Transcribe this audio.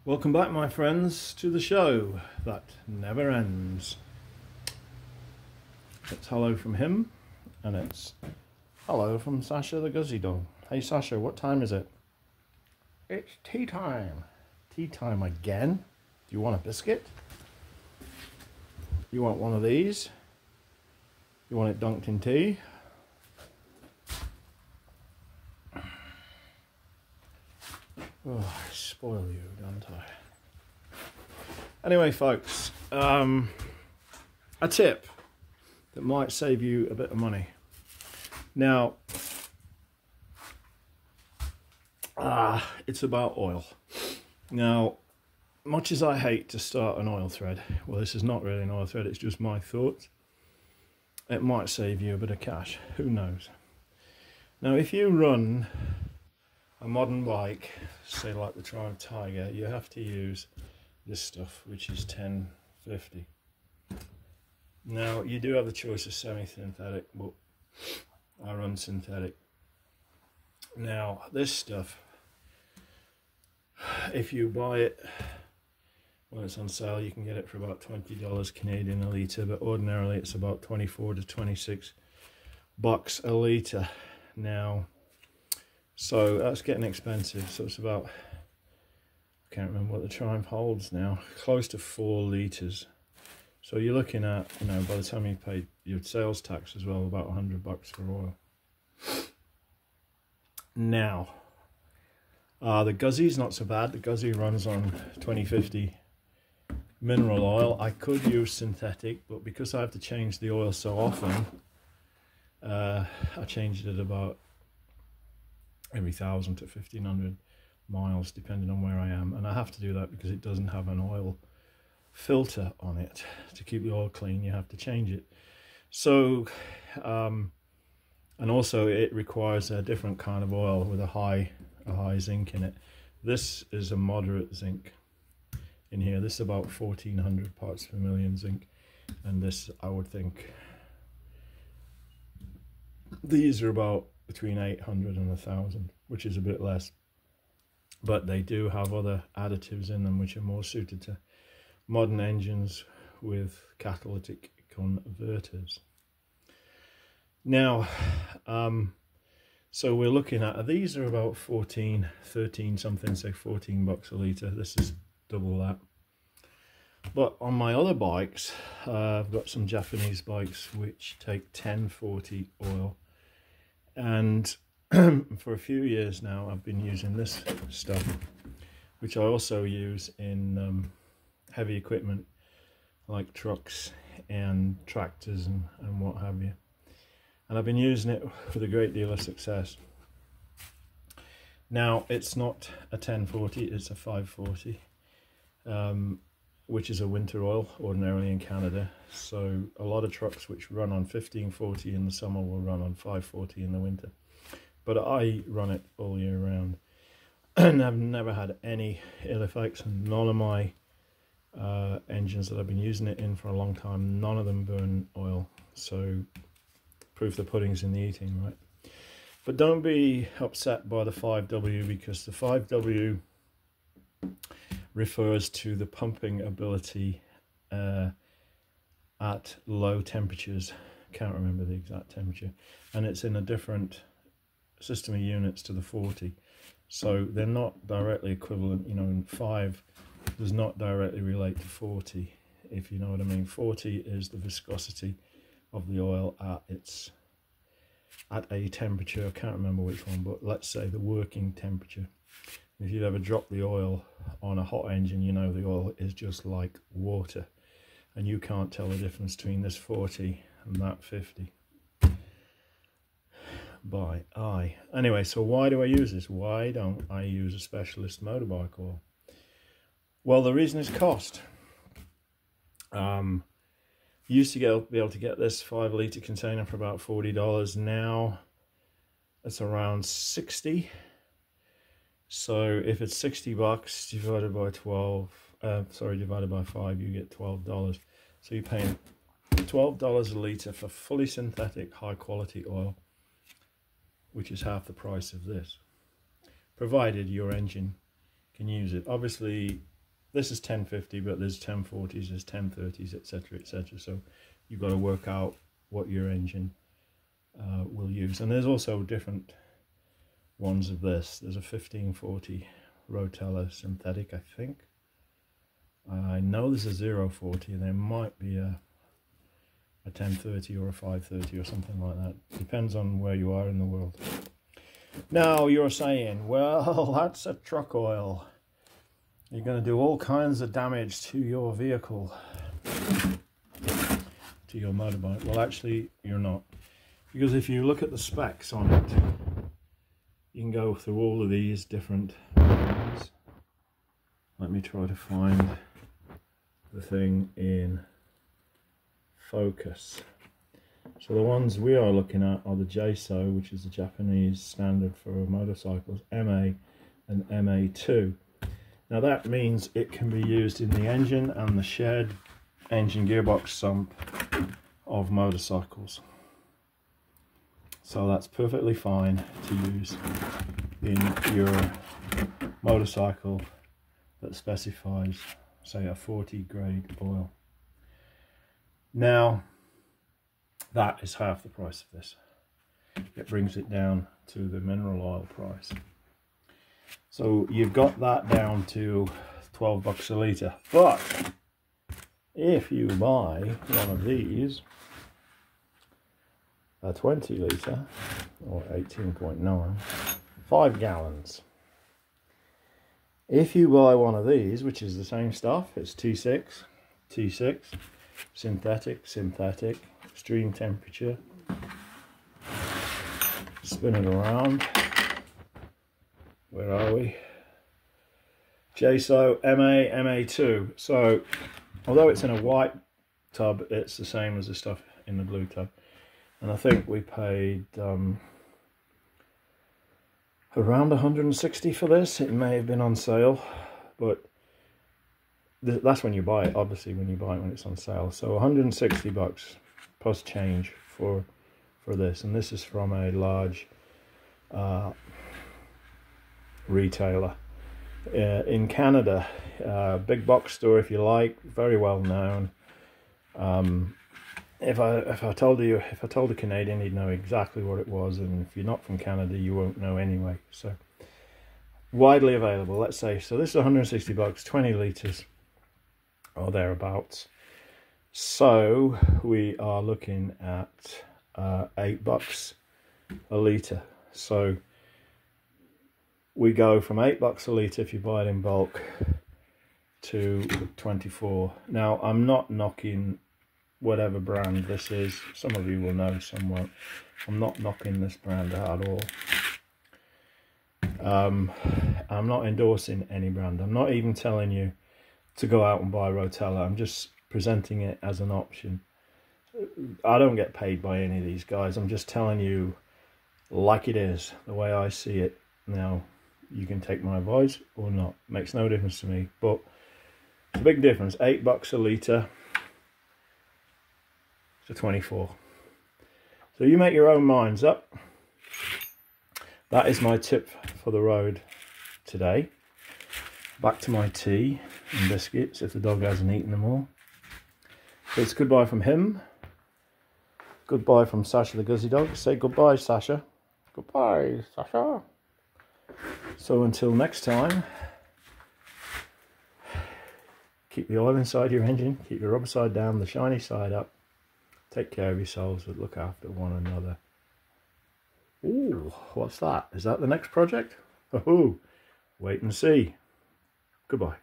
Welcome back, my friends, to the show that never ends. It's hello from him, and it's hello from Sasha the Guzzy Dog. Hey Sasha, what time is it? It's tea time. Tea time again? Do you want a biscuit? You want one of these? You want it dunked in tea? Oh, I spoil you, don't I? Anyway, folks, a tip that might save you a bit of money. Now, it's about oil. Now, much as I hate to start an oil thread, well, this is not really an oil thread, it's just my thoughts. It might save you a bit of cash, who knows? Now, if you run a modern bike, say like the Triumph Tiger, you have to use this stuff, which is 1050. Now, you do have the choice of semi-synthetic, but I run synthetic. Now, this stuff, if you buy it when it's on sale, you can get it for about $20 Canadian a litre, but ordinarily it's about 24 to 26 bucks a litre now. So that's getting expensive. So it's about, I can't remember what the Triumph holds now, close to 4 litres. So you're looking at, you know, by the time you pay your sales tax as well, about 100 bucks for oil. Now, the Guzzy's not so bad. The Guzzy runs on 2050 mineral oil. I could use synthetic, but because I have to change the oil so often, I changed it about every 1,000 to 1,500 miles depending on where I am, and I have to do that because it doesn't have an oil filter on it. To keep the oil clean, you have to change it. So and also it requires a different kind of oil with a high zinc in it. This is a moderate zinc in here. This is about 1,400 parts per million zinc, and this, I would think, these are about between 800 and 1,000, which is a bit less, but they do have other additives in them which are more suited to modern engines with catalytic converters. Now, so we're looking at, these are about 14, 13 something, say 14 bucks a litre. This is double that. But on my other bikes, I've got some Japanese bikes which take 1040 oil. And for a few years now, I've been using this stuff, which I also use in heavy equipment like trucks and tractors and what have you. And I've been using it with a great deal of success. Now, it's not a 1040, it's a 540, which is a winter oil ordinarily in Canada. So a lot of trucks which run on 1540 in the summer will run on 540 in the winter. But I run it all year round, and I've never had any ill effects. And none of my engines that I've been using it in for a long time, none of them burn oil. So proof the pudding's in the eating, right? But don't be upset by the 5W, because the 5W refers to the pumping ability at low temperatures. Can't remember the exact temperature, and it's in a different system of units to the 40, so they're not directly equivalent. You know, and 5 does not directly relate to 40, if you know what I mean. 40 is the viscosity of the oil at a temperature, I can't remember which one, but let's say the working temperature. If you've ever dropped the oil on a hot engine, you know the oil is just like water, and you can't tell the difference between this 40 and that 50 by eye. Anyway, so why do I use this? Why don't I use a specialist motorbike oil? Well, the reason is cost. Used to be able to get this 5 litre container for about $40. Now it's around 60. So if it's 60 bucks divided by divided by 5, you get $12. So you're paying $12 a litre for fully synthetic high quality oil, which is half the price of this, provided your engine can use it. Obviously, This is 1050, but there's 1040s, there's 1030s, etc, etc. So you've got to work out what your engine will use. And there's also different ones of this. There's a 1540 Rotella synthetic, I think. I know there's a 040, and there might be a 1030 or a 530 or something like that. Depends on where you are in the world. Now you're saying, well, that's a truck oil. You're going to do all kinds of damage to your vehicle, to your motorbike. Well, actually, you're not. Because if you look at the specs on it, you can go through all of these different ones. Let me try to find the thing in focus. So the ones we are looking at are the JSO, which is the Japanese standard for motorcycles, MA and MA2. Now that means it can be used in the engine and the shared engine gearbox sump of motorcycles. So that's perfectly fine to use in your motorcycle that specifies, say, a 40 grade oil. Now that is half the price of this. It brings it down to the mineral oil price. So you've got that down to 12 bucks a litre. But if you buy one of these, a 20 litre or 18.9, 5 gallons. If you buy one of these, which is the same stuff, it's T6, synthetic, extreme temperature, spin it around. Where are we? JSO MA2. So although it's in a white tub, it's the same as the stuff in the blue tub. And I think we paid around 160 for this. It may have been on sale, but that's when you buy it, obviously when you buy it when it's on sale. So 160 bucks plus change for this. And this is from a large retailer in Canada, big box store if you like, very well known. If I told a Canadian, he'd know exactly what it was, and if you're not from Canada, you won't know anyway. So widely available, let's say. So this is 160 bucks, 20 litres or thereabouts. So we are looking at 8 bucks a litre. So we go from 8 bucks a litre if you buy it in bulk to 24. Now I'm not knocking whatever brand this is. Some of you will know, some won't. I'm not knocking this brand at all. I'm not endorsing any brand. I'm not even telling you to go out and buy Rotella. I'm just presenting it as an option. I don't get paid by any of these guys. I'm just telling you like it is, the way I see it. Now you can take my advice or not, makes no difference to me, but it's a big difference. 8 bucks a litre to 24. So you make your own minds up. That is my tip for the road today. Back to my tea and biscuits if the dog hasn't eaten them all. So it's goodbye from him. Goodbye from Sasha the Guzzy Dog. Say goodbye, Sasha. Goodbye, Sasha. So until next time, keep the oil inside your engine, keep your rubber side down, the shiny side up. Take care of yourselves, but look after one another. Ooh, what's that? Is that the next project? Oh, wait and see. Goodbye.